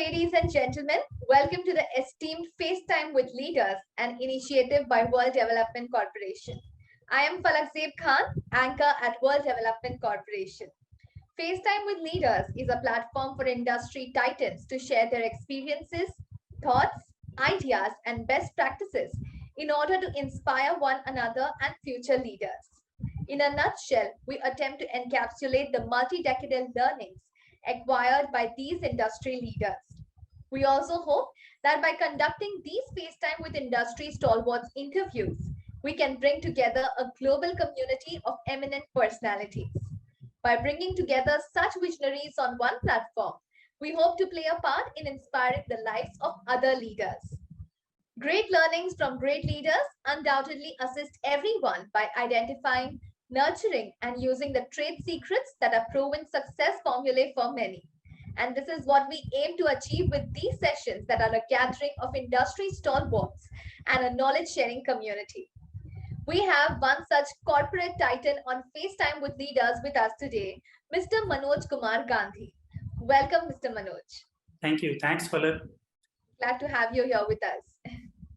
ladies and gentlemen. Welcome to the Esteemed FaceTime with Leaders, an initiative by World Development Corporation. I am Falakzeeb Khan, anchor at World Development Corporation. FaceTime with Leaders is a platform for industry titans to share their experiences, thoughts, ideas, and best practices in order to inspire one another and future leaders. In a nutshell, we attempt to encapsulate the multi-decadal learnings acquired by these industry leaders. We also hope that by conducting these FaceTime with industry stalwarts interviews, we can bring together a global community of eminent personalities. By bringing together such visionaries on one platform, we hope to play a part in inspiring the lives of other leaders. Great learnings from great leaders undoubtedly assist everyone by identifying, nurturing, and using the trade secrets that are proven success formulae for many. And this is what we aim to achieve with these sessions that are a gathering of industry stalwarts and a knowledge sharing community. We have one such corporate titan on FaceTime with Leaders with us today, Mr. Manoj Kumar Gandhi. Welcome, Mr. Manoj. Thank you. Thanks, Falak. Glad to have you here with us.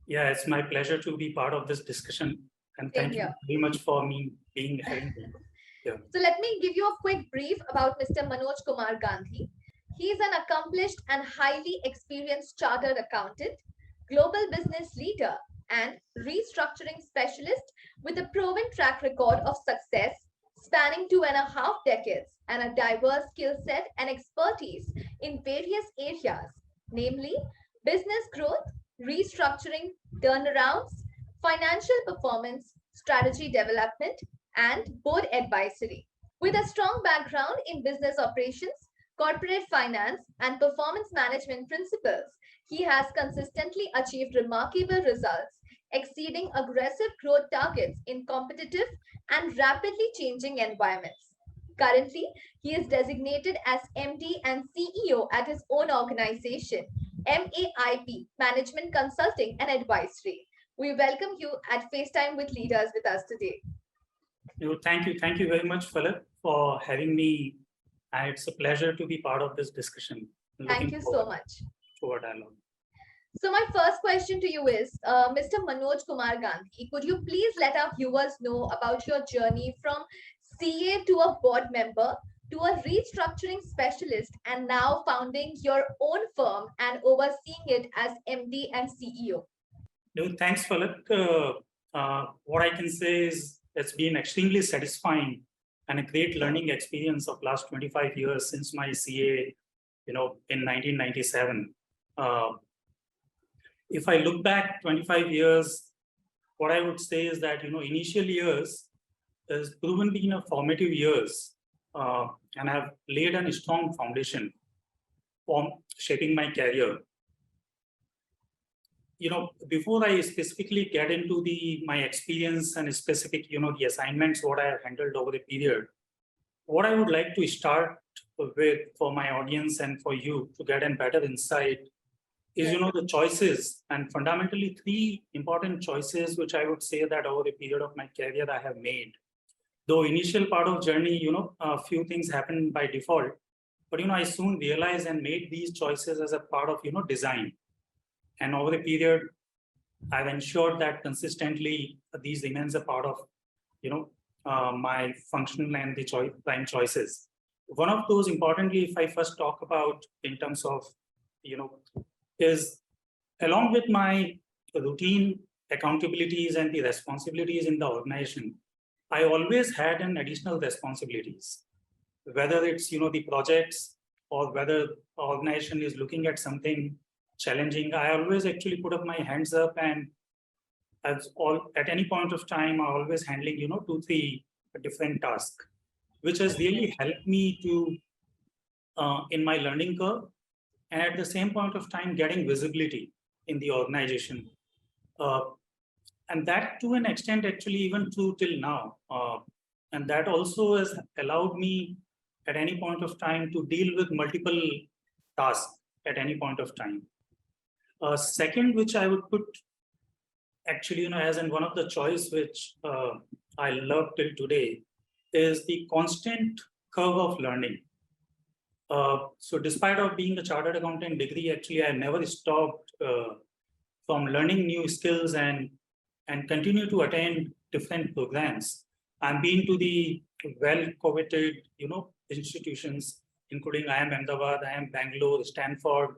Yeah, it's my pleasure to be part of this discussion. And thank you very much for me being here. Yeah. So let me give you a quick brief about Mr. Manoj Kumar Gandhi. He is an accomplished and highly experienced chartered accountant, global business leader, and restructuring specialist with a proven track record of success spanning 2.5 decades and a diverse skill set and expertise in various areas, namely business growth, restructuring, turnarounds, financial performance, strategy development, and board advisory. With a strong background in business operations, corporate finance, and performance management principles, he has consistently achieved remarkable results, exceeding aggressive growth targets in competitive and rapidly changing environments. Currently, he is designated as MD and CEO at his own organization, MAIP Management Consulting and Advisory. We welcome you at FaceTime with Leaders with us today. Thank you. Thank you very much, Falak, for having me. And it's a pleasure to be part of this discussion. Thank you so much. For dialogue. So my first question to you is, Mr. Manoj Kumar Gandhi, could you please let our viewers know about your journey from CA to a board member to a restructuring specialist and now founding your own firm and overseeing it as MD and CEO? No, thanks, Falak. What I can say is it's been extremely satisfying and a great learning experience of last 25 years since my CA, in 1997. If I look back 25 years, what I would say is that, initial years has proven being a formative years and have laid a strong foundation for shaping my career. Before I specifically get into my experience and specific, the assignments, what I have handled over the period, what I would like to start with for my audience and for you to get a better insight is, the choices, and fundamentally 3 important choices, which I would say that over the period of my career I have made. Though initial part of journey, a few things happened by default, but, I soon realized and made these choices as a part of, design. And over the period, I've ensured that consistently these remains a part of, my functional and the prime choices. One of those, importantly, if I first talk about in terms of, is along with my routine accountabilities and the responsibilities in the organization, I always had an additional responsibilities, whether it's, the projects or whether the organization is looking at something challenging. I always actually put up my hands up, and at any point of time, I always handling, 2-3 different tasks, which has really helped me to in my learning curve, and at the same point of time, getting visibility in the organization. And that to an extent, actually, even true till now. And that also has allowed me at any point of time to deal with multiple tasks at any point of time. Second, which I would put actually, as in one of the choice which I love till today, is the constant curve of learning. So despite of being a chartered accountant degree, actually, I never stopped from learning new skills and continue to attend different programs. I'm been to the well-coveted, institutions, including IIM Ahmedabad, IIM Bangalore, Stanford.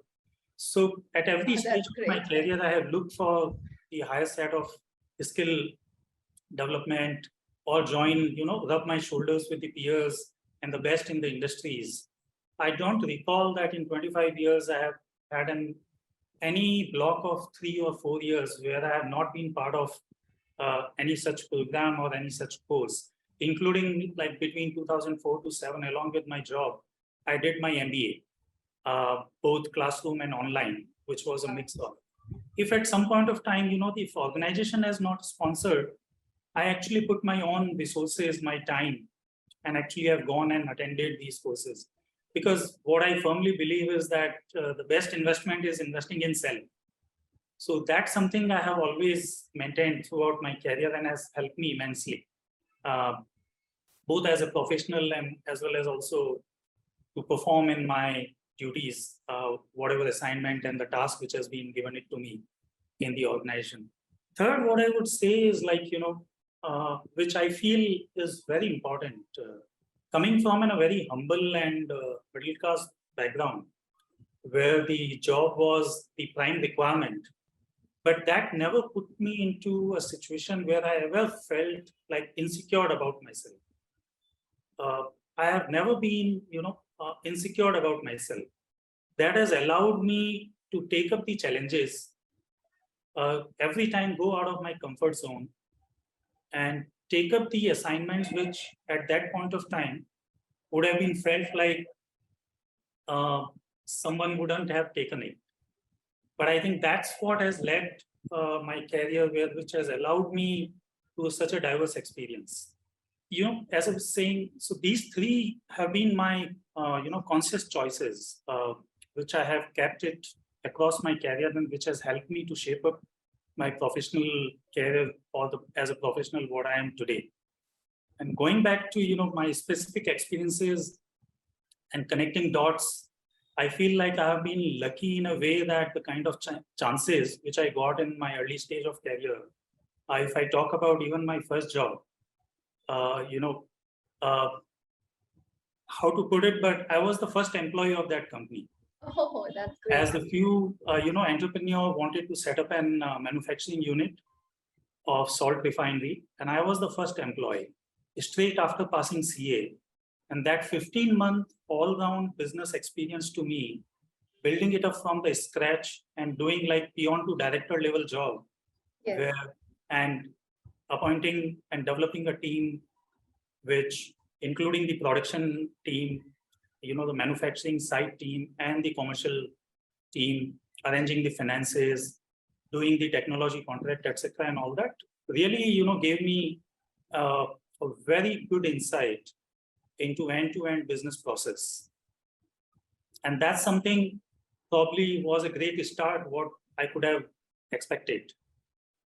So at every Oh, stage that's of my great. career, I have looked for the highest set of skill development or join, rub my shoulders with the peers and the best in the industries. I don't recall that in 25 years I have had any block of 3 or 4 years where I have not been part of any such program or any such course, including like between 2004 to 7, along with my job, I did my MBA, both classroom and online, which was a mix of. If at some point of time, if organization has not sponsored, I actually put my own resources, my time, and actually have gone and attended these courses. Because what I firmly believe is that the best investment is investing in self. So that's something I have always maintained throughout my career and has helped me immensely, uh, both as a professional and as well as also to perform in my duties, whatever assignment and the task which has been given it to me in the organization. Third, what I would say is like, which I feel is very important. Coming from a very humble and middle class background, where the job was the prime requirement, but that never put me into a situation where I ever felt like insecure about myself. I have never been, insecure about myself. That has allowed me to take up the challenges, every time go out of my comfort zone and take up the assignments which at that point of time would have been felt like uh, someone wouldn't have taken it. But I think that's what has led my career, which has allowed me to such a diverse experience. As I was saying, so these three have been my, conscious choices, which I have kept it across my career and which has helped me to shape up my professional career as a professional what I am today. And going back to, my specific experiences and connecting dots, I feel like I have been lucky in a way that the kind of chances which I got in my early stage of career, if I talk about even my first job, uh, you know, uh, how to put it, but I was the first employee of that company. Oh, that's As great. the few, entrepreneur wanted to set up an manufacturing unit of salt refinery, and I was the first employee straight after passing CA. And that 15-month all-round business experience to me, building it up from the scratch and doing like beyond to director level job, Yes. where and appointing and developing a team, which including the production team, the manufacturing site team and the commercial team, arranging the finances, doing the technology contract, etc., and all that really, gave me a very good insight into end-to-end business process. And that's something probably was a great start, what I could have expected.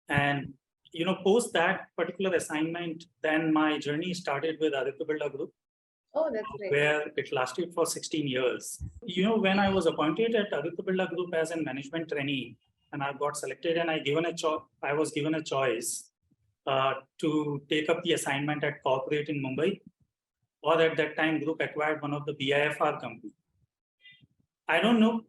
And, post that particular assignment, then my journey started with Aditya Birla Group, Oh, that's great. where it lasted for 16 years. When I was appointed at Aditya Birla Group as a management trainee, and I got selected, and I was given a choice to take up the assignment at corporate in Mumbai, or at that time, group acquired one of the BIFR company. I don't know.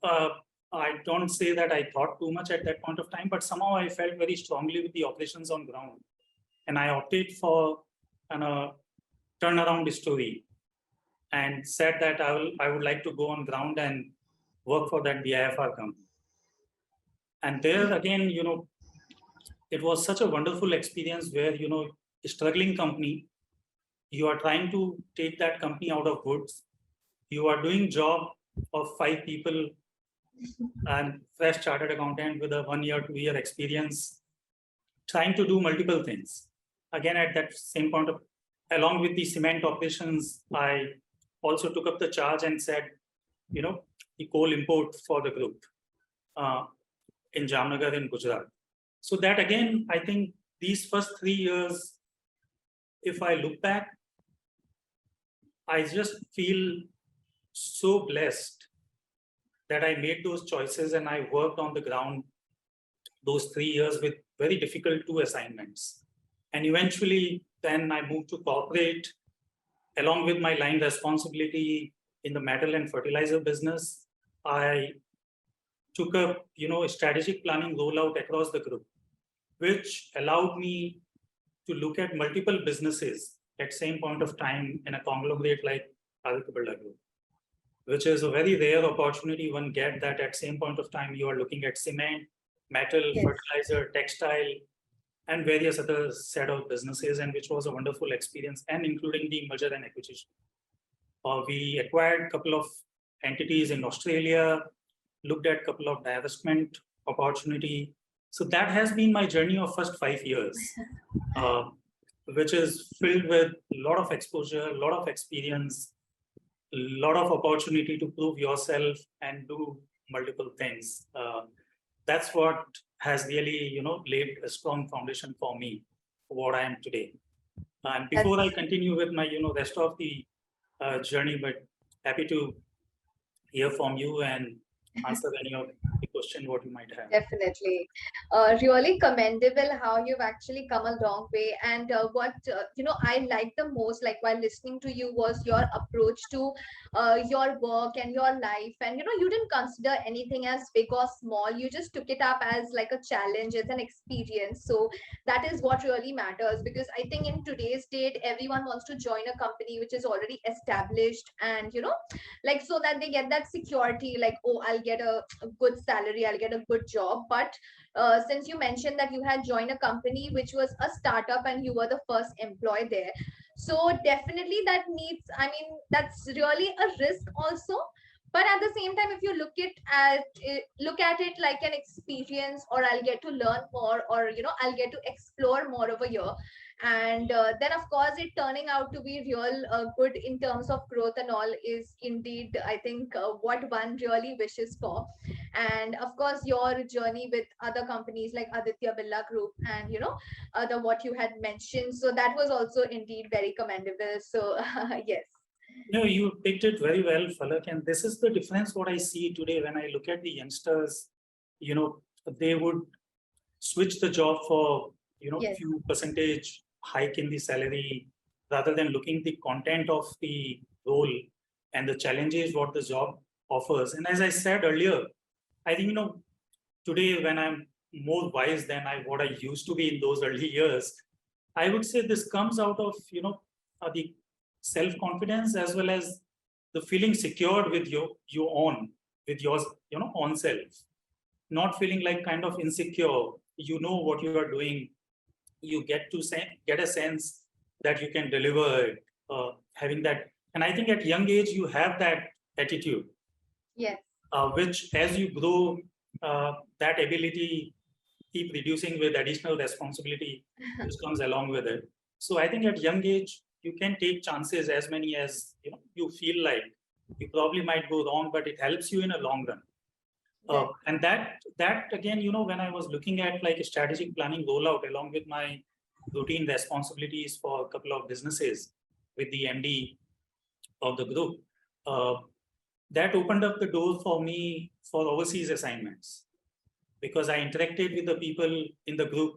I don't say that I thought too much at that point of time, but somehow I felt very strongly with the operations on ground, and I opted for a turnaround story, and said that I would like to go on ground and work for that BIFR company. And there again, it was such a wonderful experience where, a struggling company, you are trying to take that company out of woods. You are doing job of 5 people and fresh chartered accountant with a 1 year, 2 year experience, trying to do multiple things. Again, at that same point of, along with the cement operations, I also took up the charge and said, the coal import for the group in Jamnagar in Gujarat. So that again, I think these first 3 years, if I look back, I just feel so blessed that I made those choices and I worked on the ground those 3 years with very difficult 2 assignments. And eventually, then I moved to corporate along with my line responsibility in the metal and fertilizer business. I took up, a strategic planning rollout across the group, which allowed me to look at multiple businesses at same point of time in a conglomerate like Aditya Birla Group, which is a very rare opportunity one get that at same point of time you are looking at cement, metal, Yes. fertilizer, textile, and various other set of businesses, and which was a wonderful experience, and including the merger and acquisition. We acquired a couple of entities in Australia, looked at a couple of divestment opportunity. So that has been my journey of first 5 years, which is filled with a lot of exposure, a lot of experience, a lot of opportunity to prove yourself and do multiple things. That's what has really, laid a strong foundation for me, for what I am today. And before I continue with my, rest of the journey, but happy to hear from you and answer any of the question what you might have. Definitely. Really commendable how you've actually come a long way. And what I like the most, like while listening to you, was your approach to your work and your life. And you didn't consider anything as big or small. You just took it up as like a challenge, as an experience. So that is what really matters, because I think in today's date, everyone wants to join a company which is already established, and like, so that they get that security, like, oh, I'll get a good salary, I'll get a good job. But since you mentioned that you had joined a company which was a startup and you were the first employee there, so definitely that needs, I mean, that's really a risk also. But at the same time, if you look at it like an experience, or I'll get to learn more, or I'll get to explore more over here. And then of course it turning out to be real good in terms of growth and all is indeed, I think, what one really wishes for. And of course your journey with other companies like Aditya Birla Group, and the what you had mentioned, so that was also indeed very commendable. So yes. No, you picked it very well, Falak. And this is the difference what I see today when I look at the youngsters. They would switch the job for Yes. few percentage hike in the salary, rather than looking the content of the role and the challenges what the job offers. And as I said earlier, I think today when I'm more wise than what I used to be in those early years, I would say this comes out of the self-confidence, as well as the feeling secured with your own self, not feeling like kind of insecure. What you are doing, you get a sense that you can deliver it, having that. And I think at young age you have that attitude. Yes. Which as you grow, that ability keep reducing with additional responsibility which comes along with it. So I think at young age you can take chances, as many as you feel like. You probably might go wrong, but it helps you in a long run. And that again, when I was looking at like a strategic planning rollout along with my routine responsibilities for a couple of businesses with the MD of the group, that opened up the door for me for overseas assignments, because I interacted with the people in the group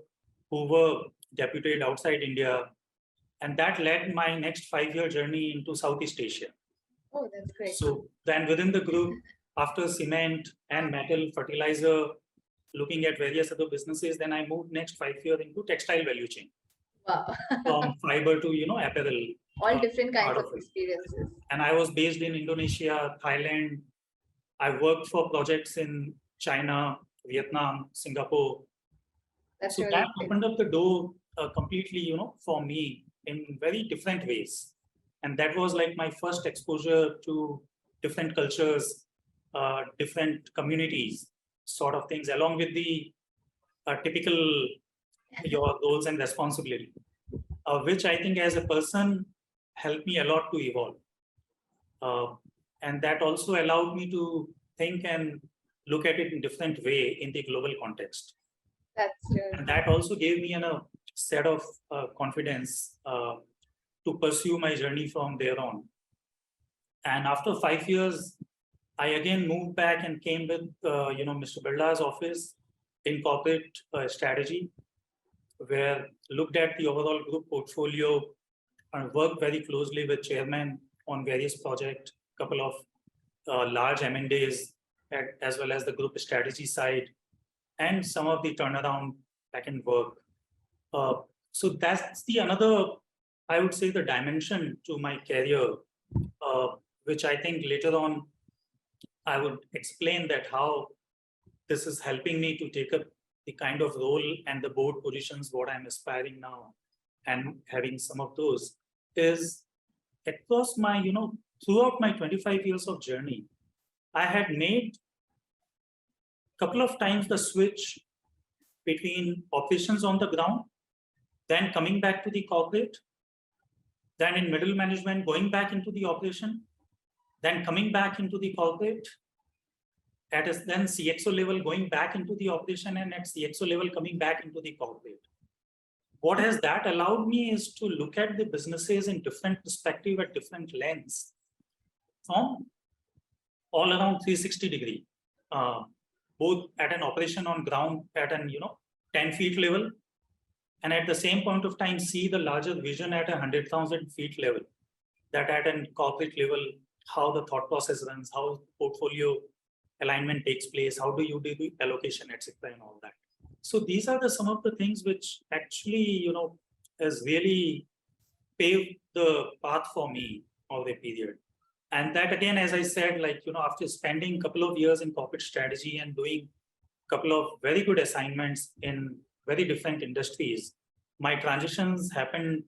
who were deputed outside India, and that led my next 5-year journey into Southeast Asia. Oh, that's great. So then within the group, after cement and metal, fertilizer, looking at various other businesses, then I moved next 5 years into textile value chain. Wow. From fiber to apparel. All different kinds of experiences. And I was based in Indonesia, Thailand. I worked for projects in China, Vietnam, Singapore. That's so really that great. opened up the door completely, for me in very different ways. And that was like my first exposure to different cultures, different communities, sort of things, along with the typical your roles and responsibility, which I think as a person helped me a lot to evolve. And that also allowed me to think and look at it in different way in the global context. That's true. And that also gave me a set of confidence to pursue my journey from there on. And after 5 years, I again moved back and came with Mr. Birla's office in corporate strategy, where looked at the overall group portfolio and worked very closely with chairman on various projects, couple of large M&As, as well as the group strategy side, and some of the turnaround back-end work. So that's the another, I would say, the dimension to my career, which I think later on I would explain that how this is helping me to take up the kind of role and the board positions what I'm aspiring now, and having some of those is across my, throughout my 25 years of journey, I had made a couple of times the switch between operations on the ground, then coming back to the corporate, then in middle management, going back into the operation, then coming back into the corporate, at then CXO level, going back into the operation, and at CXO level, coming back into the corporate. What has that allowed me is to look at the businesses in different perspective at different lens, from all around 360 degree, both at an operation on ground at an 10 feet level, and at the same point of time see the larger vision at 100,000 feet level, that at a corporate level, how the thought process runs, how portfolio alignment takes place, how do you do the allocation, etc., and all that. So these are some of the things which actually, has really paved the path for me over a period. And that again, as I said, after spending a couple of years in corporate strategy and doing a couple of very good assignments in very different industries, my transitions happened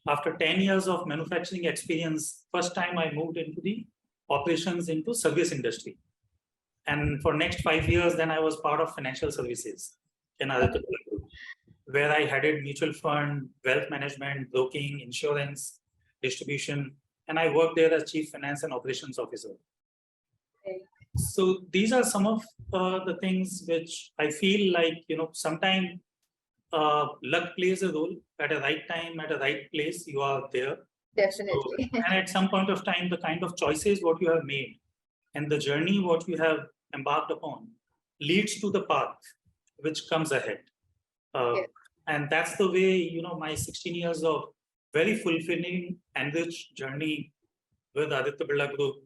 after 10 years of manufacturing experience. First time I moved into the operations into service industry. And for next 5 years, then I was part of financial services in Aditya Birla Group, where I headed mutual fund, wealth management, broking, insurance, distribution, and I worked there as chief finance and operations officer. Okay. So these are some of the things which I feel like, sometimes luck plays a role. At a right time, at a right place, you are there. Definitely. So, and at some point of time, the kind of choices what you have made and the journey what you have embarked upon leads to the path which comes ahead. Yes. And that's the way, my 16 years of very fulfilling, enriched journey with Aditya Birla Group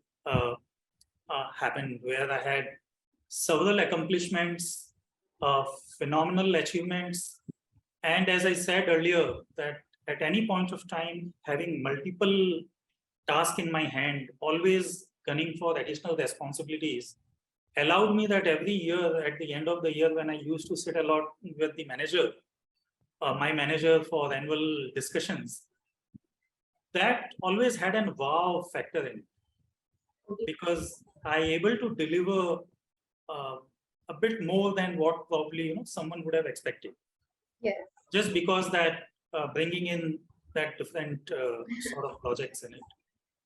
happened, where I had several accomplishments, phenomenal achievements. And as I said earlier, that at any point of time, having multiple tasks in my hand, always gunning for additional responsibilities, allowed me that every year, at the end of the year, when I used to sit a lot with the manager, my manager for annual discussions, that always had an wow factor in it, because I able to deliver a bit more than what probably someone would have expected. Yes. Just because that bringing in that different sort of projects in it.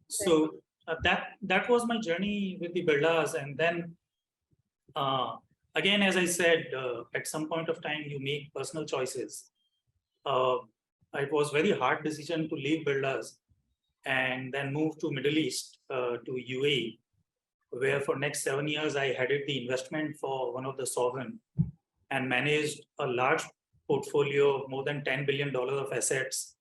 So that was my journey with the Birlas, and then again, as I said, at some point of time you make personal choices. It was very hard decision to leave Birlas and then move to Middle East, to UAE, where for next 7 years I headed the investment for one of the sovereign and managed a large portfolio of more than $10 billion of assets,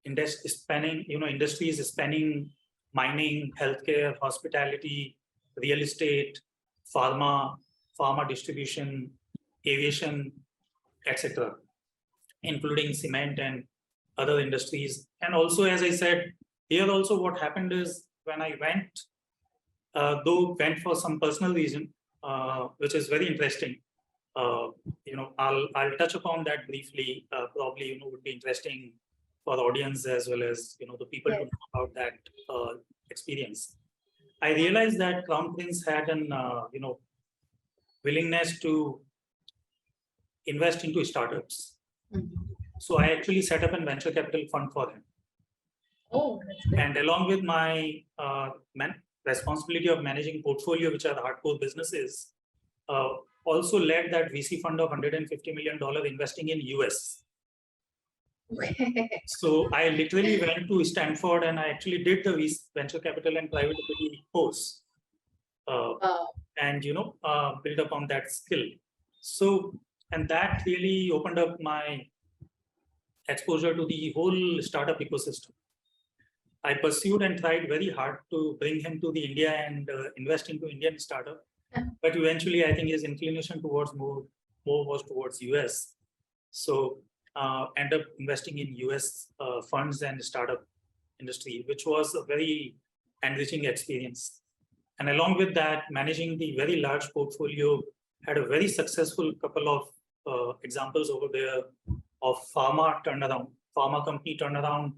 industries spanning mining, healthcare, hospitality, real estate, pharma distribution, aviation, etc., including cement and other industries. And also, as I said, here also what happened is when I went for some personal reason, which is very interesting. I'll touch upon that briefly. Probably would be interesting for the audience as well as the people to know about that experience. I realized that Crown Prince had an willingness to invest into startups. Mm-hmm. So I actually set up a venture capital fund for him. Oh, that's great. And along with my responsibility of managing portfolio, which are the hardcore businesses, also led that VC fund of $150 million investing in US. So I literally went to Stanford and I actually did the venture capital and private equity course, and build upon that skill. So, and that really opened up my exposure to the whole startup ecosystem. I pursued and tried very hard to bring him to the India and invest into Indian startup. But eventually, I think his inclination towards more was towards US. So end up investing in US funds and startup industry, which was a very enriching experience. And along with that, managing the very large portfolio, had a very successful couple of examples over there of pharma turnaround, pharma company turnaround,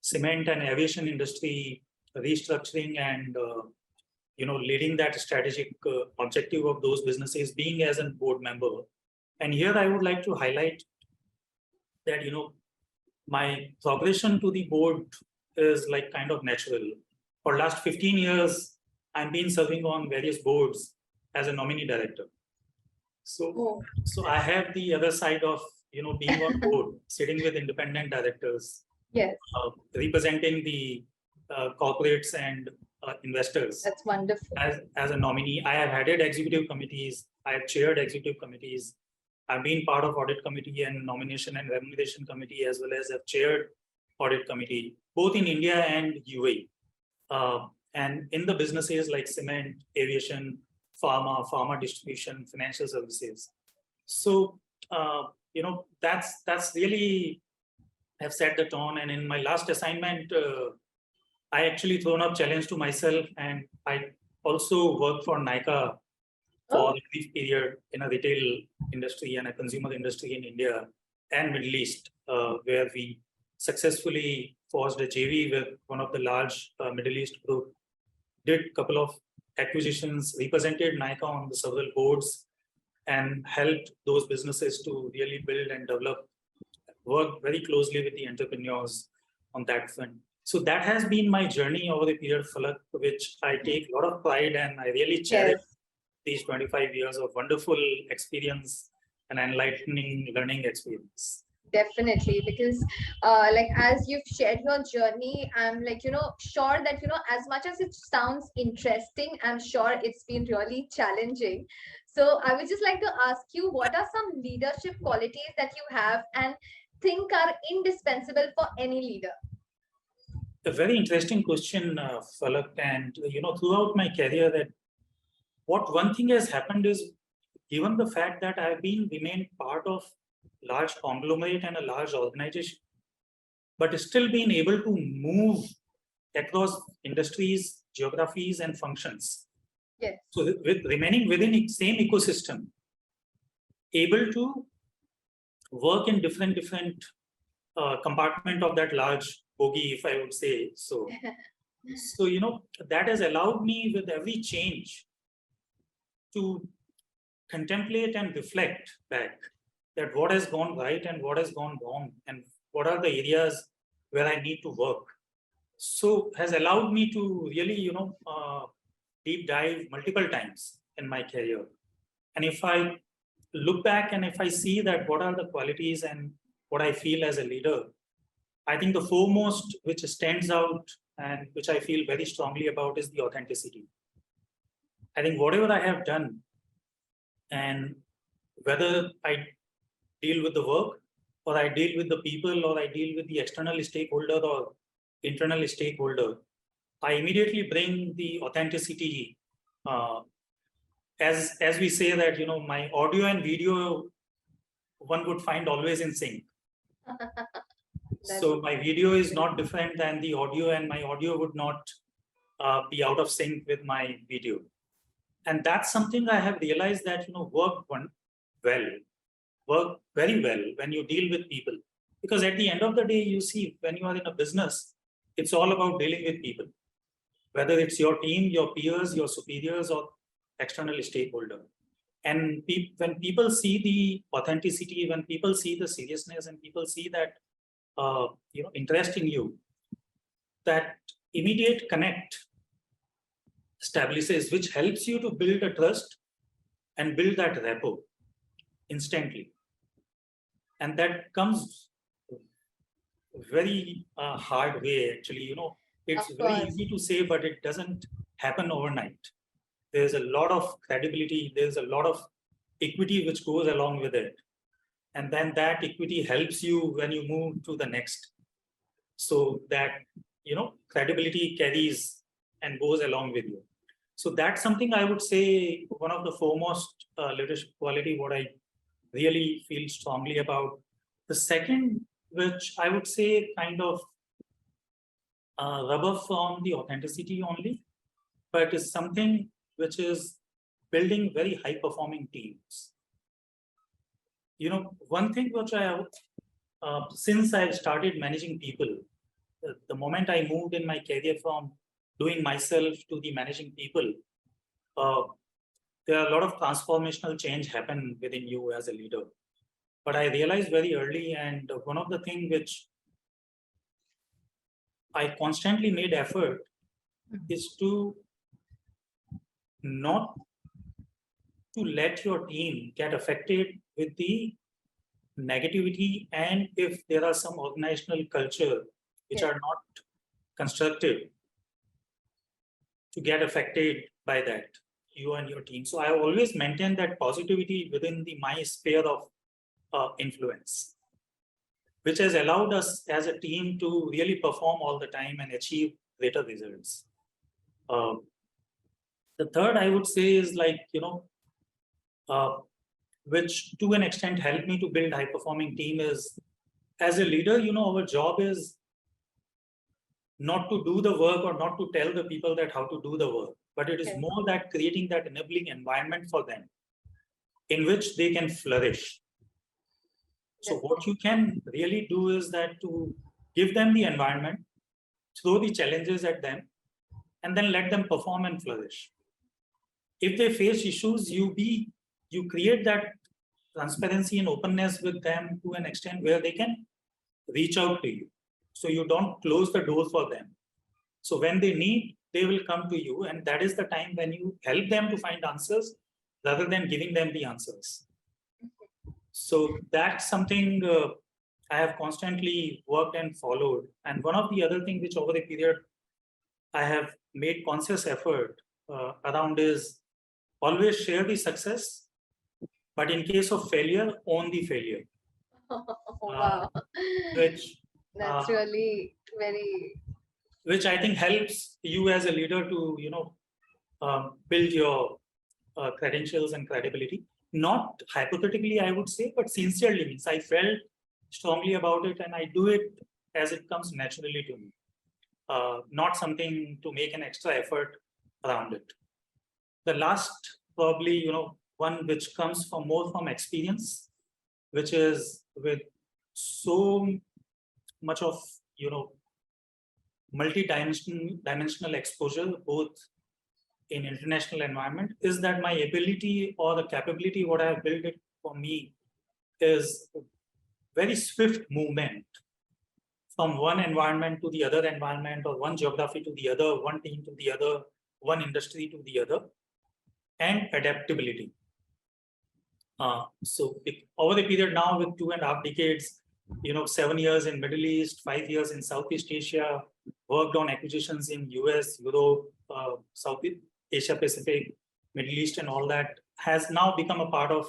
cement and aviation industry restructuring, and leading that strategic objective of those businesses, being as a board member. And here I would like to highlight that my progression to the board is like kind of natural. For last 15 years, I've been serving on various boards as a nominee director. So I have the other side of being on board, sitting with independent directors, yes, representing the corporates and investors. That's wonderful. As a nominee, I have headed executive committees. I have chaired executive committees. I've been part of audit committee and nomination and remuneration committee, as well as have chaired audit committee, both in India and UAE. And in the businesses like cement, aviation, pharma distribution, financial services. So, that's really have set the tone. And in my last assignment, I actually thrown up challenge to myself, and I also worked for NICA for a brief period in a retail industry and a consumer industry in India and Middle East, where we successfully forged a JV with one of the large Middle East group, did a couple of acquisitions, represented NICA on the several boards, and helped those businesses to really build and develop, work very closely with the entrepreneurs on that front. So that has been my journey over the period, Falak, which I take a lot of pride, and I really cherish these 25 years of wonderful experience and enlightening learning experience. Definitely, because like as you've shared your journey, I'm like, sure that, as much as it sounds interesting, I'm sure it's been really challenging. So I would just like to ask you, what are some leadership qualities that you have and think are indispensable for any leader? A very interesting question, Falak. And, throughout my career, that one thing has happened is, given the fact that I've remained part of large conglomerate and a large organization, but still being able to move across industries, geographies, and functions. Yes. So with remaining within the same ecosystem, able to work in different compartment of that large bogie, if I would say so. So, that has allowed me with every change to contemplate and reflect back that what has gone right and what has gone wrong, and what are the areas where I need to work. So has allowed me to really, deep dive multiple times in my career. And if I look back and if I see that what are the qualities and what I feel as a leader, I think the foremost which stands out and which I feel very strongly about is the authenticity. I think whatever I have done, and whether I deal with the work, or I deal with the people, or I deal with the external stakeholder or internal stakeholder, I immediately bring the authenticity. As we say that, my audio and video, one would find always in sync. So my video is not different than the audio, and my audio would not be out of sync with my video. And that's something I have realized that, work very well when you deal with people. Because at the end of the day, you see, when you are in a business, it's all about dealing with people, whether it's your team, your peers, your superiors, or external stakeholder. And when people see the authenticity, when people see the seriousness, and people see that, interest in you, that immediate connect establishes, which helps you to build a trust and build that rapport instantly. And that comes very hard way, actually. It's Of very course. easy to say, but it doesn't happen overnight. There's a lot of credibility, there's a lot of equity which goes along with it. And then that equity helps you when you move to the next. So that, credibility carries and goes along with you. So that's something I would say one of the foremost leadership quality, what I really feel strongly about. The second, which I would say kind of rubber from the authenticity only, but is something which is building very high performing teams. One thing which I have, since I've started managing people, the moment I moved in my career from doing myself to the managing people, there are a lot of transformational change happen within you as a leader. But I realized very early, and one of the things which I constantly made effort is to not to let your team get affected with the negativity, and if there are some organizational culture which Yes. are not constructive, to get affected by that, you and your team. So I always maintain that positivity within my sphere of influence, which has allowed us as a team to really perform all the time and achieve greater results. The third I would say is which to an extent helped me to build high performing team is, as a leader, our job is not to do the work or not to tell the people that how to do the work, but it is Yes. more that creating that enabling environment for them in which they can flourish. So what you can really do is that to give them the environment, throw the challenges at them, and then let them perform and flourish. If they face issues, you create that transparency and openness with them to an extent where they can reach out to you. So you don't close the door for them. So when they need, they will come to you, and that is the time when you help them to find answers rather than giving them the answers. So that's something I have constantly worked and followed. And one of the other things which over the period I have made conscious effort around is always share the success, but in case of failure, own the failure. Wow. Which That's really very. which I think helps you as a leader to build your credentials and credibility. Not hypothetically, I would say, but sincerely, means I felt strongly about it, and I do it as it comes naturally to me. Not something to make an extra effort around it. The last, probably, one which comes from more from experience, which is with so much of multi-dimensional exposure, both in international environment, is that my ability or the capability what I have built it for me is very swift movement from one environment to the other environment, or one geography to the other, one team to the other, one industry to the other, and adaptability. So over the period now with 2.5 decades, 7 years in Middle East, 5 years in Southeast Asia, worked on acquisitions in US, Europe, Southeast Asia Pacific, Middle East, and all that has now become a part of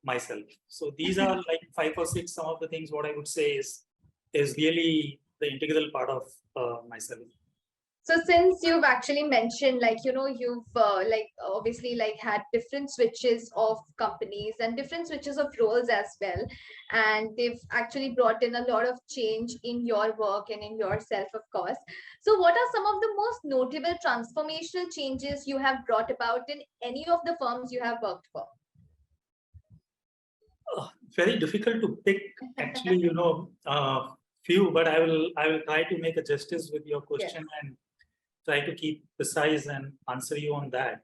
myself. So these are like 5 or 6 some of the things what I would say is really the integral part of myself. So since you've actually mentioned, you've obviously had different switches of companies and different switches of roles as well, and they've actually brought in a lot of change in your work and in yourself, of course. So what are some of the most notable transformational changes you have brought about in any of the firms you have worked for? Very difficult to pick, actually, few, but I will try to make a justice with your question. Yes. And try to keep precise and answer you on that.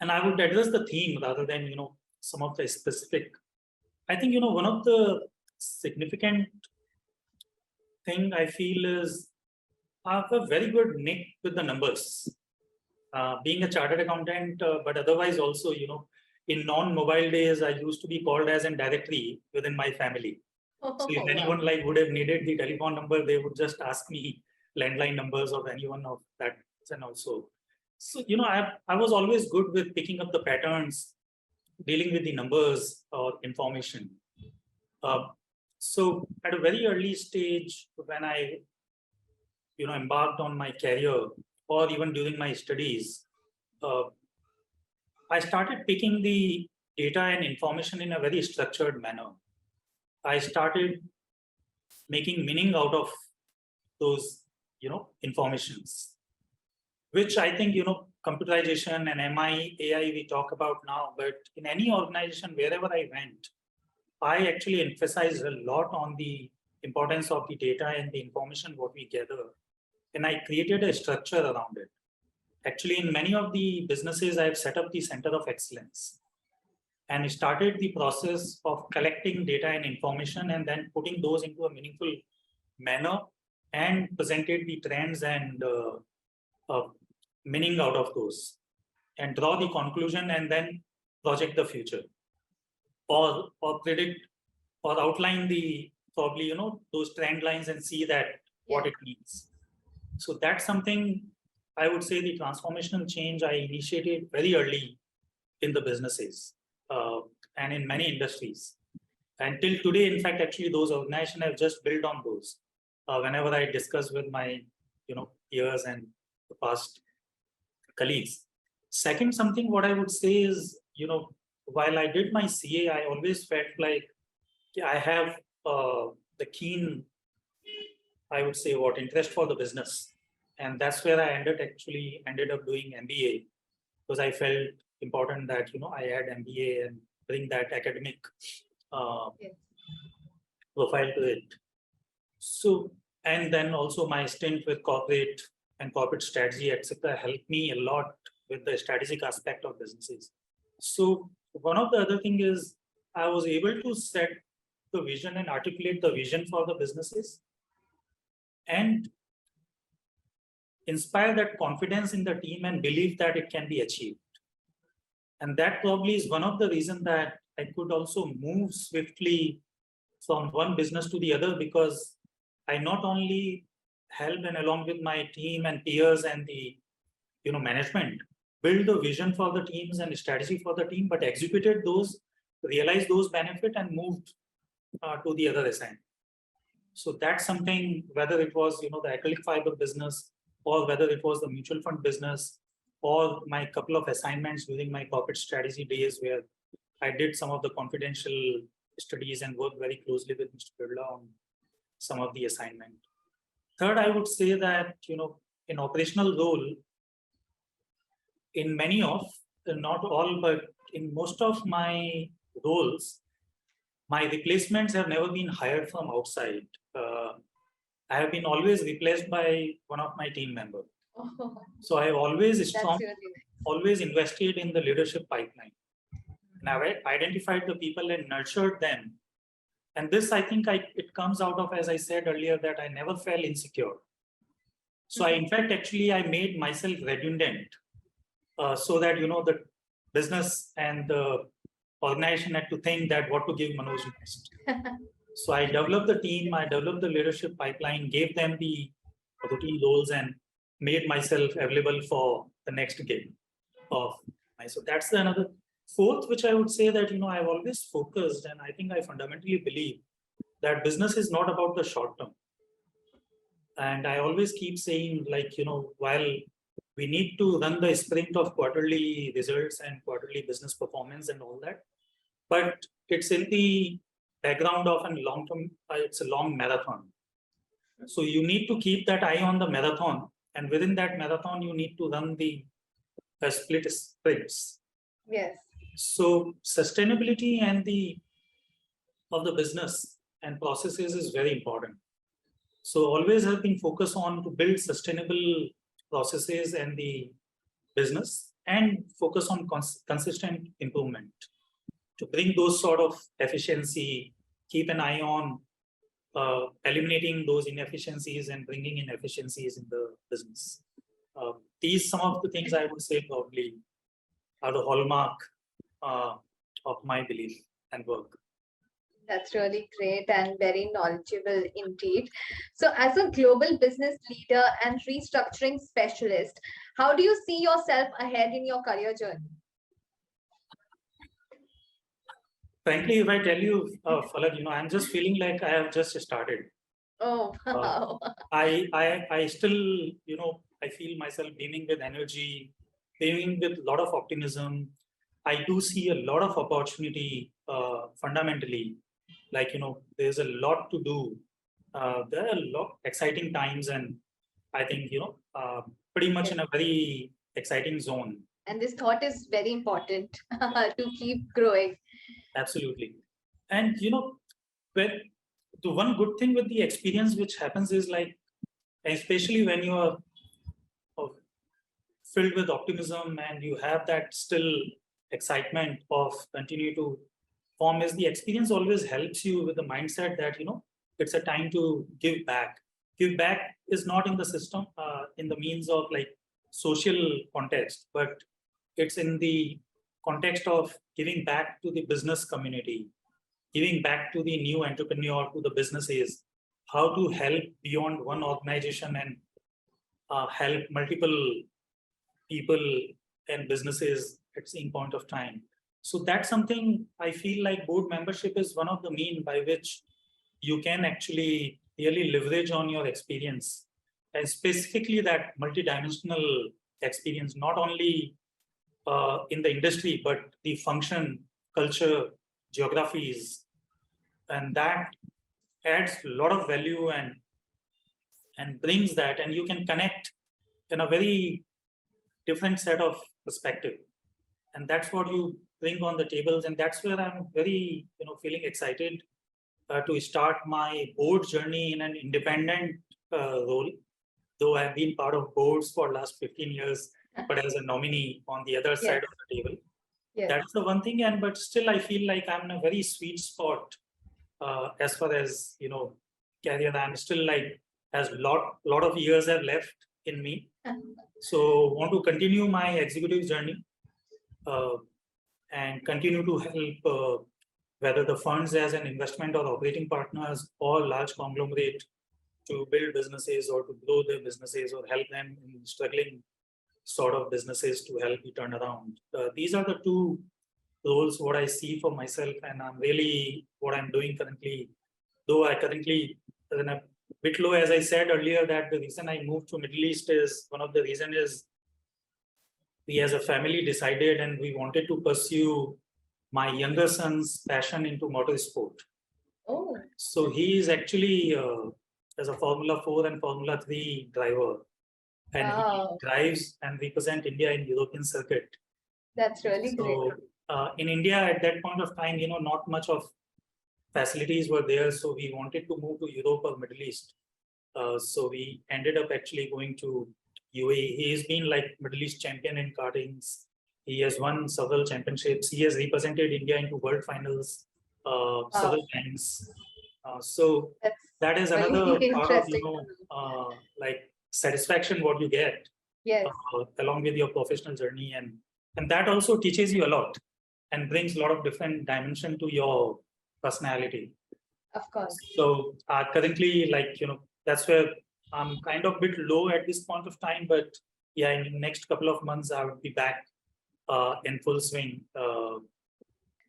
And I would address the theme rather than, some of the specific. I think, one of the significant thing I feel is I have a very good nick with the numbers. Being a chartered accountant, but otherwise also, in non-mobile days, I used to be called as a directory within my family. So if Wow. anyone like would have needed the telephone number, they would just ask me landline numbers of anyone of that. And also, so I was always good with picking up the patterns, dealing with the numbers or information. Uh, so at a very early stage, when I embarked on my career, or even during my studies, uh, I started picking the data and information in a very structured manner. I started making meaning out of those informations, which I think computerization and MI, AI we talk about now, but in any organization wherever I went, I actually emphasized a lot on the importance of the data and the information what we gather, and I created a structure around it. Actually, in many of the businesses, I have set up the center of excellence and started the process of collecting data and information and then putting those into a meaningful manner and presented the trends and meaning out of those and draw the conclusion and then project the future or predict or outline the probably those trend lines and see that what it means. So that's something I would say the transformational change I initiated very early in the businesses and in many industries. Until today, in fact, actually those organizations have just built on those. Whenever I discuss with my peers and the past colleagues. Second, something what I would say is, while I did my CA, I always felt like I have the keen, I would say, interest for the business. And that's where I ended up doing MBA, because I felt important that, I had MBA and bring that academic profile to it. So, and then also my stint with corporate and corporate strategy, etc., helped me a lot with the strategic aspect of businesses. So one of the other thing is I was able to set the vision and articulate the vision for the businesses and inspire that confidence in the team and believe that it can be achieved. And that probably is one of the reasons that I could also move swiftly from one business to the other, because I not only helped and along with my team and peers and the management build the vision for the teams and strategy for the team, but executed those, realized those benefit and moved to the other assignment. So that's something, whether it was the acrylic fiber business or whether it was the mutual fund business or my couple of assignments during my corporate strategy days where I did some of the confidential studies and worked very closely with Mr. Birla on some of the assignment. Third, I would say that, in operational role, in many of, not all, but in most of my roles, my replacements have never been hired from outside. I have been always replaced by one of my team members. Oh. So I have always invested in the leadership pipeline. And I've identified the people and nurtured them. And this, I think, it comes out of, as I said earlier, that I never felt insecure. So in fact, actually, I made myself redundant so that, the business and the organization had to think that what to give Manoj next. So I developed the team, I developed the leadership pipeline, gave them the routine roles and made myself available for the next gig of my. So that's another. Fourth, which I would say that, I've always focused, and I think I fundamentally believe that business is not about the short term. And I always keep saying, like, while we need to run the sprint of quarterly results and quarterly business performance and all that, but it's in the background of a long term, it's a long marathon. So you need to keep that eye on the marathon. And within that marathon, you need to run the split sprints. Yes. So sustainability and of the business and processes is very important. So always have been focused on to build sustainable processes and the business and focus on consistent improvement to bring those sort of efficiency, keep an eye on eliminating those inefficiencies and bringing in efficiencies in the business. These some of the things I would say probably are the hallmark of my belief and work. That's really great and very knowledgeable indeed. So, as a global business leader and restructuring specialist, how do you see yourself ahead in your career journey? Frankly, if I tell you, Falak, I'm just feeling like I have just started. Oh, wow. I still, I feel myself beaming with energy, beaming with a lot of optimism. I do see a lot of opportunity fundamentally. Like, there's a lot to do. There are a lot exciting times, and I think, pretty much in a very exciting zone. And this thought is very important to keep growing. Absolutely. And, when the one good thing with the experience which happens is like, especially when you are filled with optimism and you have that still excitement of continue to form, is the experience always helps you with the mindset that it's a time to give back. Give back is not in the system in the means of like social context, but it's in the context of giving back to the business community, giving back to the new entrepreneur, to the businesses, how to help beyond one organization and help multiple people and businesses at same point of time. So that's something I feel like board membership is one of the mean by which you can actually really leverage on your experience, and specifically that multidimensional experience, not only in the industry, but the function, culture, geographies, and that adds a lot of value and brings that, and you can connect in a very different set of perspective, and that's what you bring on the tables, and that's where I'm very feeling excited to start my board journey in an independent role, though I've been part of boards for last 15 years, but as a nominee on the other side of the table. That's the one thing, and but still I feel like I'm in a very sweet spot as far as career. I'm still like as lot of years have left in me. So want to continue my executive journey and continue to help whether the funds as an investment or operating partners or large conglomerate to build businesses or to grow their businesses or help them in struggling sort of businesses to help you turn around. These are the two roles what I see for myself, and I'm really what I'm doing currently. Though I currently in a bit low, as I said earlier, that the reason I moved to Middle East is one of the reason is we as a family decided and we wanted to pursue my younger son's passion into motorsport. Oh. So he is actually as a Formula 4 and Formula 3 driver, and he drives and represent India in European circuit. That's really great. In India at that point of time, not much of facilities were there, so we wanted to move to Europe or Middle East. So we ended up actually going to UAE. He has been like Middle East champion in kartings. He has won several championships. He has represented India into world finals several times. So that is another part of like satisfaction what you get along with your professional journey, and that also teaches you a lot and brings a lot of different dimension to your personality. Of course. So currently, like that's where I'm kind of a bit low at this point of time, but yeah, in the next couple of months I will be back in full swing.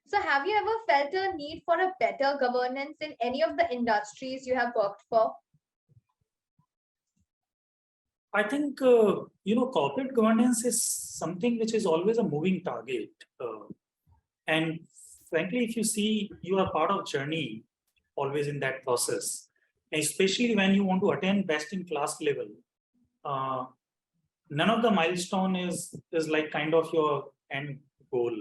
So have you ever felt a need for a better governance in any of the industries you have worked for? I think, corporate governance is something which is always a moving target. And frankly, if you see, you are part of journey always in that process, especially when you want to attain best in class level. None of the milestone is like kind of your end goal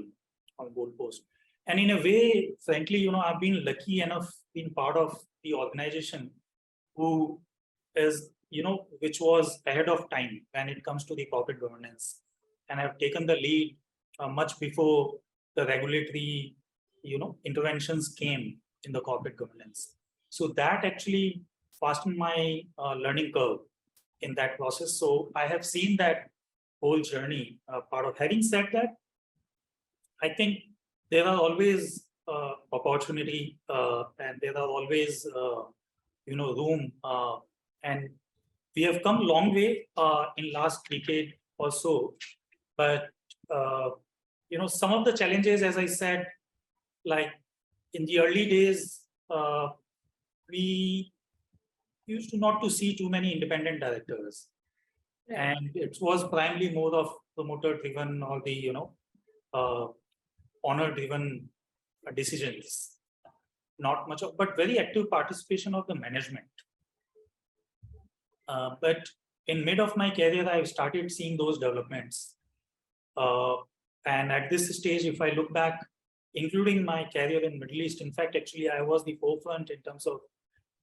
or goal post. And in a way, frankly, I've been lucky enough being part of the organization who is, which was ahead of time when it comes to the corporate governance. And I've taken the lead much before the regulatory, interventions came in the corporate governance. So that actually fastened my learning curve in that process. So I have seen that whole journey part of. Having said that, I think there are always opportunity, and there are always room, and we have come a long way in last decade or so. But some of the challenges, as I said, like in the early days, we used to not to see too many independent directors. Right. And it was primarily more of promoter driven or the honor driven decisions, not much of, but very active participation of the management. But in mid of my career, I started seeing those developments. And at this stage, if I look back, including my career in Middle East, in fact, actually, I was the forefront in terms of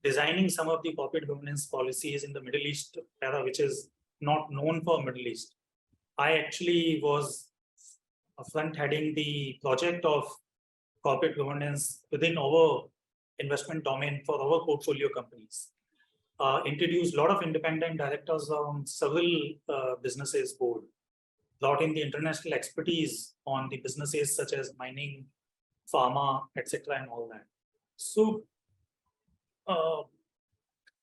designing some of the corporate governance policies in the Middle East era, which is not known for Middle East. I actually was front heading the project of corporate governance within our investment domain for our portfolio companies. Introduced a lot of independent directors on several businesses board, brought in the international expertise on the businesses such as mining, pharma, etc., and all that. So,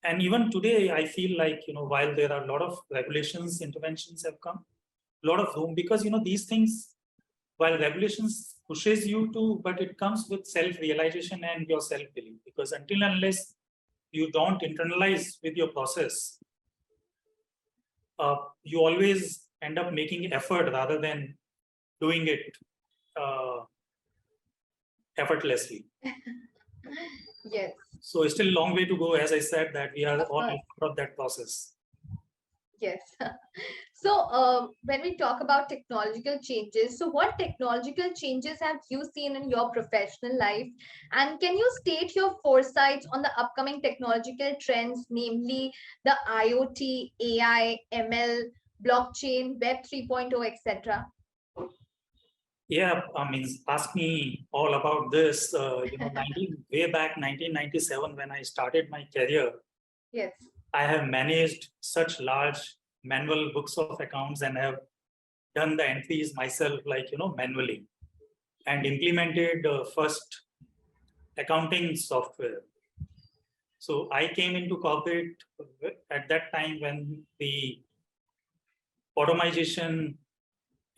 and even today, I feel like, while there are a lot of regulations, interventions have come, a lot of room, because, these things, while regulations pushes you to, but it comes with self-realization and your self-belief, because until unless you don't internalize with your process, you always end up making effort rather than doing it effortlessly. Yes. So it's still a long way to go, as I said, that we are all part of that process. Yes. So when we talk about technological changes, so what technological changes have you seen in your professional life? And can you state your foresights on the upcoming technological trends, namely the IoT, AI, ML, blockchain, Web 3.0, etc.? Yeah, ask me all about this. Way back 1997, when I started my career, yes, I have managed such large manual books of accounts and have done the entries myself, manually, and implemented first accounting software. So I came into corporate at that time when the automation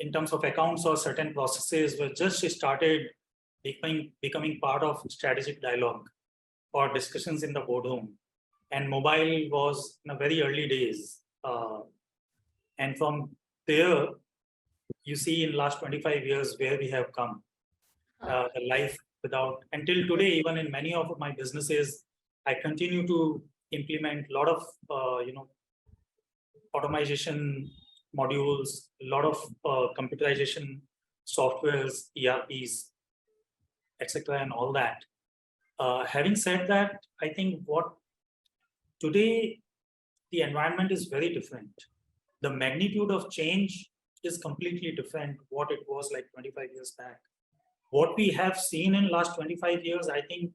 in terms of accounts or certain processes were just started becoming part of strategic dialogue or discussions in the boardroom. And mobile was in the very early days. And from there, you see in last 25 years where we have come. The life without, until today, even in many of my businesses, I continue to implement a lot of, automation modules, a lot of computerization softwares, ERPs, etc., and all that. Having said that, I think what today the environment is very different. The magnitude of change is completely different what it was like 25 years back. What we have seen in last 25 years, I think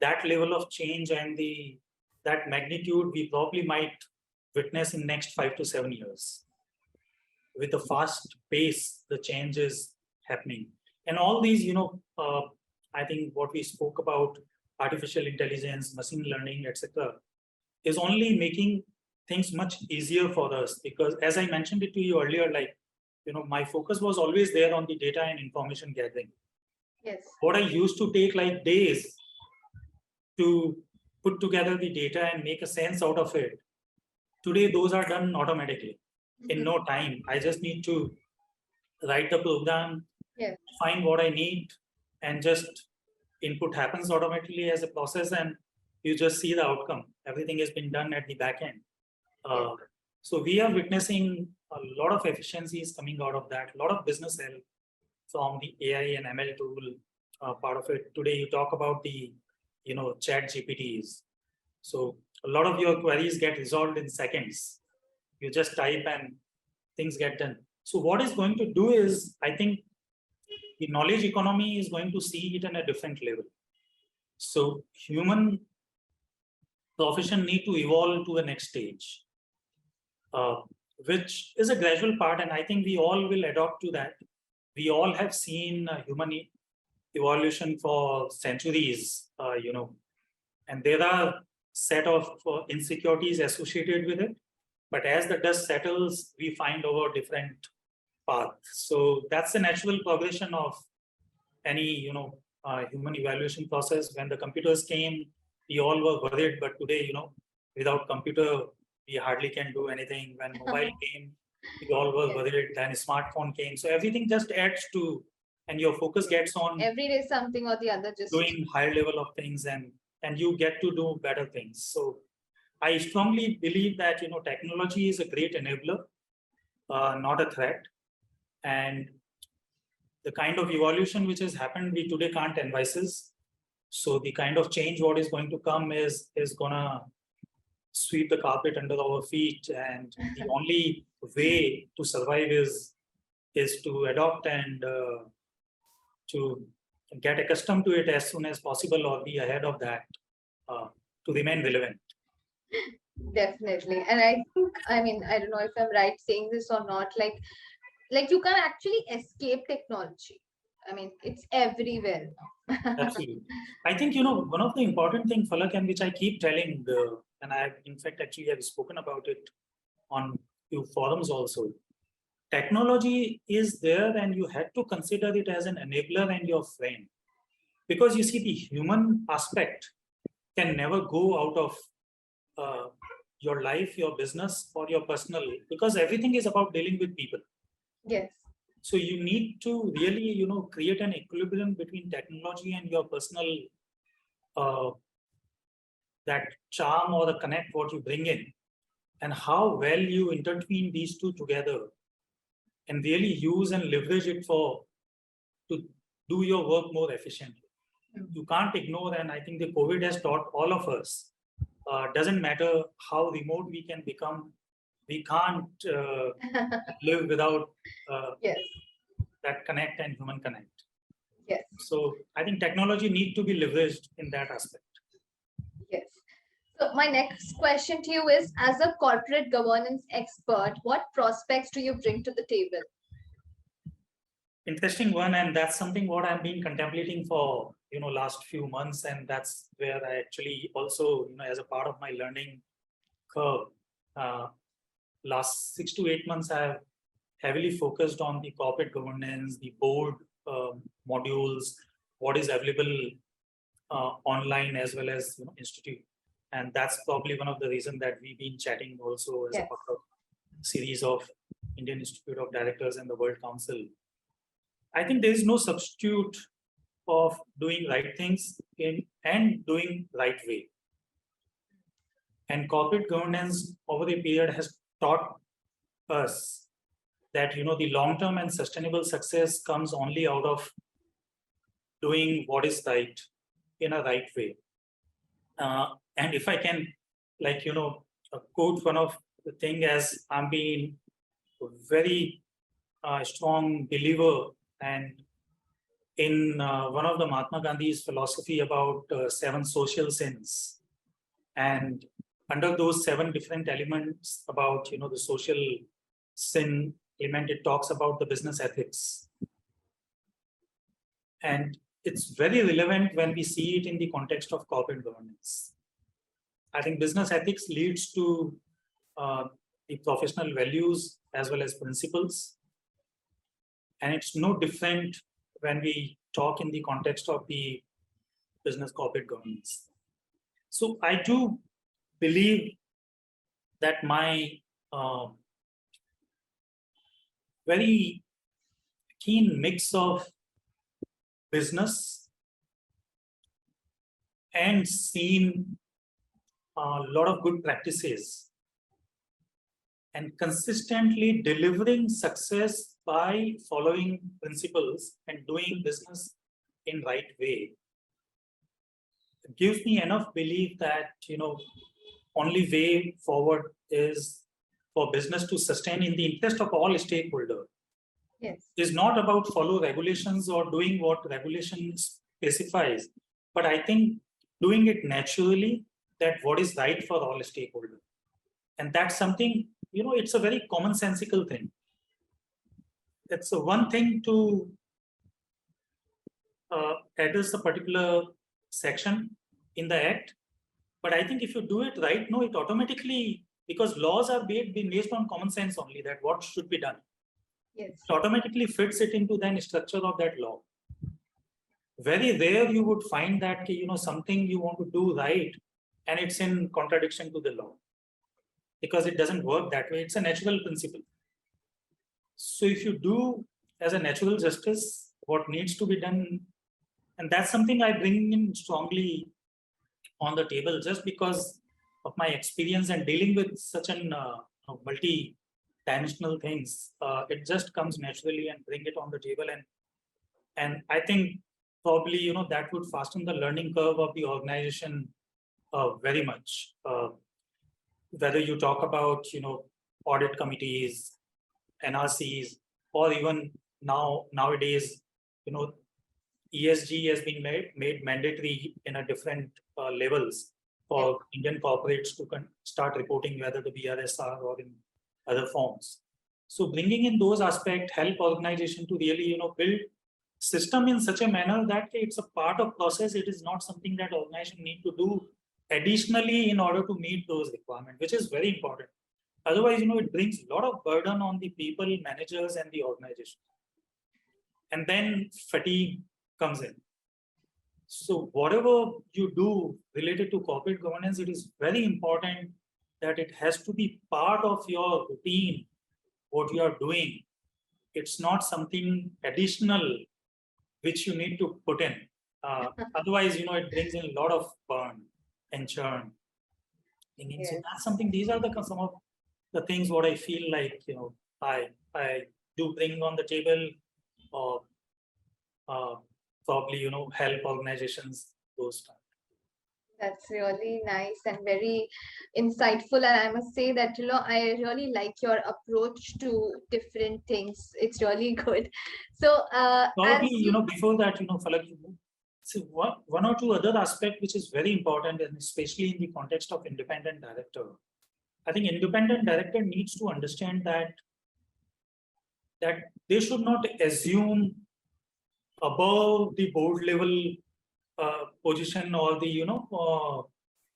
that level of change and that magnitude we probably might witness in next 5 to 7 years. With a fast pace, the change is happening. And all these, I think what we spoke about, artificial intelligence, machine learning, etc., is only making things much easier for us, because as I mentioned it to you earlier, my focus was always there on the data and information gathering. Yes. What I used to take like days to put together the data and make a sense out of it, today those are done automatically in no time. I just need to write the program, yes, find what I need, and just input happens automatically as a process, and you just see the outcome. Everything has been done at the back end. So we are witnessing a lot of efficiencies coming out of that, a lot of business help from the AI and ML tool part of it. Today, you talk about the, chat GPTs. So a lot of your queries get resolved in seconds. You just type and things get done. So what it's going to do is, I think the knowledge economy is going to see it in a different level. So human profession need to evolve to the next stage, which is a gradual part. And I think we all will adopt to that. We all have seen human evolution for centuries, and there are set of insecurities associated with it. But as the dust settles, we find our different path. So that's the natural progression of any, human evaluation process. When the computers came, we all were worried, but today, without computer, we hardly can do anything. When mobile came, we all were worried. Then smartphone came. So everything just adds to, and your focus gets on every day something or the other, just doing higher level of things, and you get to do better things. So I strongly believe that, technology is a great enabler, not a threat. And the kind of evolution which has happened, we today can't envisage. So the kind of change what is going to come is gonna sweep the carpet under our feet, and the only way to survive is to adopt and to get accustomed to it as soon as possible, or be ahead of that to remain relevant. Definitely. And I think, I mean, I don't know if I'm right saying this or not, like you can't actually escape technology. I mean, it's everywhere now. Absolutely. I think, one of the important things, Falak, and which I keep telling, and I in fact actually have spoken about it on few forums also. Technology is there, and you had to consider it as an enabler and your friend. Because you see, the human aspect can never go out of your life, your business, or your personal, because everything is about dealing with people. Yes. So you need to really, create an equilibrium between technology and your personal, that charm or the connect what you bring in, and how well you intertwine these two together and really use and leverage it to do your work more efficiently. You can't ignore, and I think the COVID has taught all of us, doesn't matter how remote we can become, we can't live without Yes. that connect and human connect. Yes. So I think technology need to be leveraged in that aspect. Yes. So my next question to you is, as a corporate governance expert, what prospects do you bring to the table? Interesting one, and that's something what I've been contemplating for last few months, and that's where I actually also as a part of my learning curve, last 6 to 8 months I have heavily focused on the corporate governance, the board modules, what is available online as well as institute, and that's probably one of the reasons that we've been chatting also as a part of series of Indian Institute of Directors and the World Council. I think there is no substitute of doing right things and doing right way. And corporate governance over a period has taught us that the long-term and sustainable success comes only out of doing what is right in a right way. And if I can, quote one of the thing, as I'm being a very strong believer and in one of the Mahatma Gandhi's philosophy about 7 social sins, and under those 7 different elements about the social sin element, it talks about the business ethics, and it's very relevant when we see it in the context of corporate governance. I think business ethics leads to the professional values as well as principles, and it's no different when we talk in the context of the business corporate governance. So I do believe that my very keen mix of business and seen a lot of good practices and consistently delivering success by following principles and doing business in right way gives me enough belief that only way forward is for business to sustain in the interest of all stakeholders. Yes. Is not about follow regulations or doing what regulations specifies, but I think doing it naturally, that what is right for all stakeholders. And that's something, it's a very commonsensical thing. It's one thing to adheres a particular section in the act. But I think if you do it right, no, it automatically, because laws are being based on common sense only, that what should be done. Yes. It automatically fits it into the structure of that law. Very rare you would find that something you want to do right and it's in contradiction to the law, because it doesn't work that way. It's a natural principle. So if you do as a natural justice what needs to be done, and that's something I bring in strongly on the table, just because of my experience and dealing with such an multi-dimensional things, it just comes naturally and bring it on the table. And I think probably that would fasten the learning curve of the organization very much. Whether you talk about audit committees, NRCs, or even nowadays ESG has been made mandatory in a different levels for Indian corporates to start reporting, whether the BRSR or in other forms. So bringing in those aspects help organization to really build system in such a manner that it's a part of process. It is not something that organization need to do additionally in order to meet those requirements, which is very important. Otherwise, it brings a lot of burden on the people, managers, and the organization. And then fatigue comes in. So whatever you do related to corporate governance, it is very important that it has to be part of your routine, what you are doing. It's not something additional which you need to put in. Otherwise, it brings in a lot of burn and churn. Yes. So that's something, these are some of the things what I feel like, I do bring on the table, or probably, help organizations those times. That's really nice and very insightful. And I must say that, I really like your approach to different things. It's really good. So, probably, before that, Falak, so one or two other aspect which is very important, and especially in the context of independent director. I think independent director needs to understand that they should not assume above the board level position or the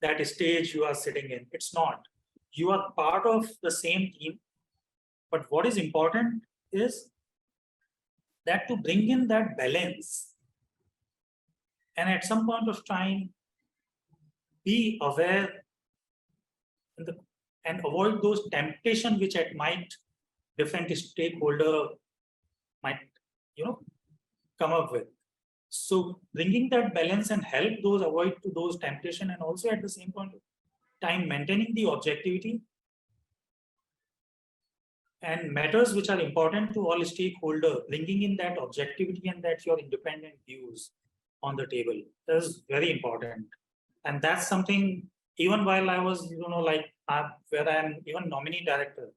that stage you are sitting in. It's not. You are part of the same team, but what is important is that to bring in that balance, and at some point of time be aware and avoid those temptations which might different stakeholder might come up with. So bringing that balance and help those avoid to those temptation, and also at the same point of time maintaining the objectivity and matters which are important to all stakeholders, bringing in that objectivity and that your independent views on the table is very important. And that's something, even while I was, where I am even nominee director,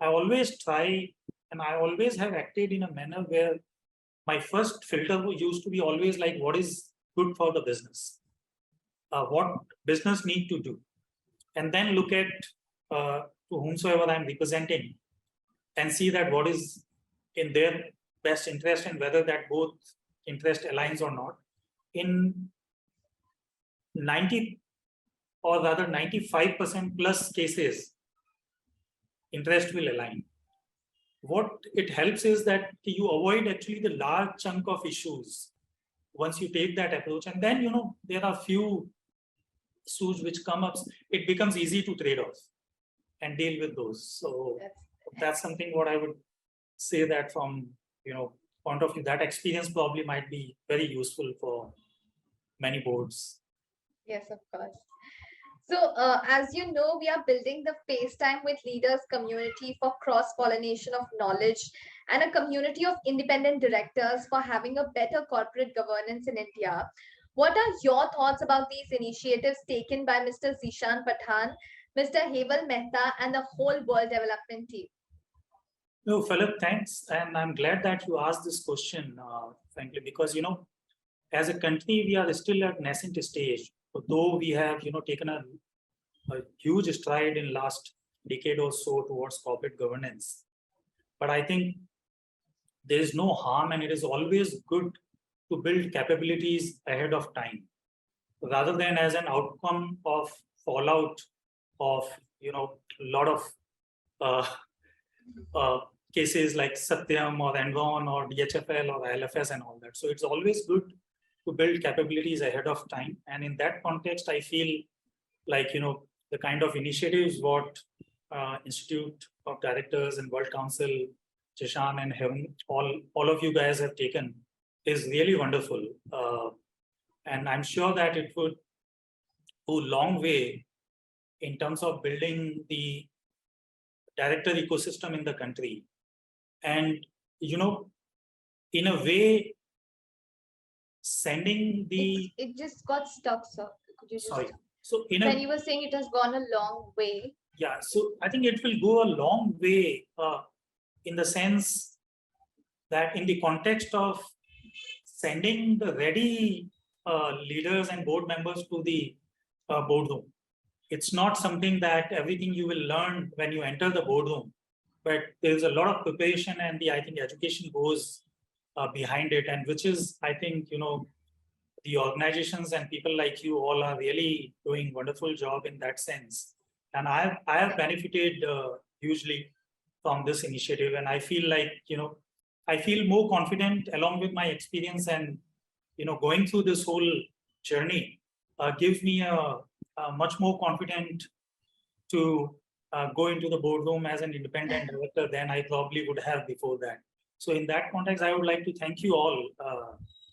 I always try, and I always have acted in a manner where my first filter used to be always like, what is good for the business? What business need to do? And then look at to whomsoever I'm representing and see that what is in their best interest and whether that both interest aligns or not. In 90 or rather 95% plus cases, interest will align. What it helps is that you avoid actually the large chunk of issues once you take that approach. And then, there are few issues which come up, it becomes easy to trade off and deal with those. So that's something what I would say that from, point of view, that experience probably might be very useful for many boards. Yes, of course. So, as you know, we are building the FaceTime with Leaders community for cross-pollination of knowledge and a community of independent directors for having a better corporate governance in India. What are your thoughts about these initiatives taken by Mr. Zishan Pathan, Mr. Heval Mehta, and the whole World Development team? No, Philip, thanks. And I'm glad that you asked this question, frankly, because, as a country, we are still at nascent stage. Though we have, taken a huge stride in last decade or so towards corporate governance. But I think there is no harm, and it is always good to build capabilities ahead of time, rather than as an outcome of fallout of a lot of uh, cases like Satyam or Enron or DHFL or ILFS and all that. So it's always good to build capabilities ahead of time. And in that context, I feel like, the kind of initiatives what Institute of Directors and World Council, Jishan and Heaven, all of you guys have taken is really wonderful. And I'm sure that it would go a long way in terms of building the director ecosystem in the country. And, in a way, sending the... It just got stuck, sir. Could you just... Sorry. So when you were saying it has gone a long way. Yeah, so I think it will go a long way in the sense that in the context of sending the ready leaders and board members to the boardroom. It's not something that everything you will learn when you enter the boardroom, but there's a lot of preparation and I think education goes behind it, and which is, I think, the organizations and people like you all are really doing wonderful job in that sense. And I have benefited hugely from this initiative, and I feel like, I feel more confident along with my experience, and, going through this whole journey gives me a much more confident to go into the boardroom as an independent director than I probably would have before that. So in that context, I would like to thank you all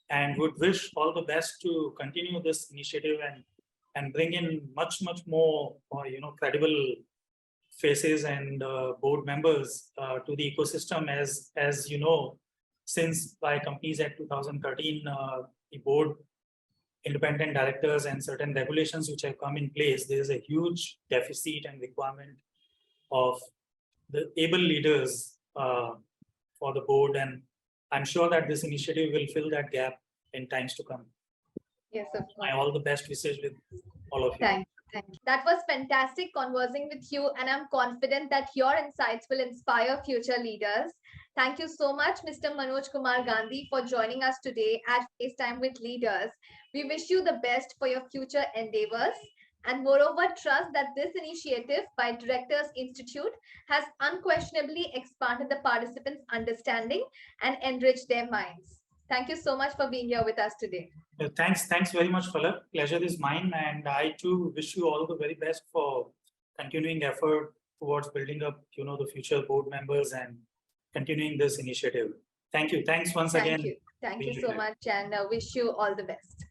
and would wish all the best to continue this initiative and bring in much more credible faces and board members to the ecosystem. As you know, since by companies Act 2013, the board, independent directors and certain regulations which have come in place, there is a huge deficit and requirement of the able leaders for the board, and I'm sure that this initiative will fill that gap in times to come. Yes, of course. All the best wishes with all of you. Thank you. That was fantastic conversing with you, and I'm confident that your insights will inspire future leaders. Thank you so much, Mr. Manoj Kumar Gandhi, for joining us today at FaceTime with Leaders. We wish you the best for your future endeavors, and moreover, trust that this initiative by Directors Institute has unquestionably expanded the participants' understanding and enriched their minds. Thank you so much for being here with us today. Thanks very much, Falak. Pleasure is mine, and I too wish you all the very best for continuing effort towards building up, the future board members and continuing this initiative. Thank you. Thanks once again. Thank you so much, and wish you all the best.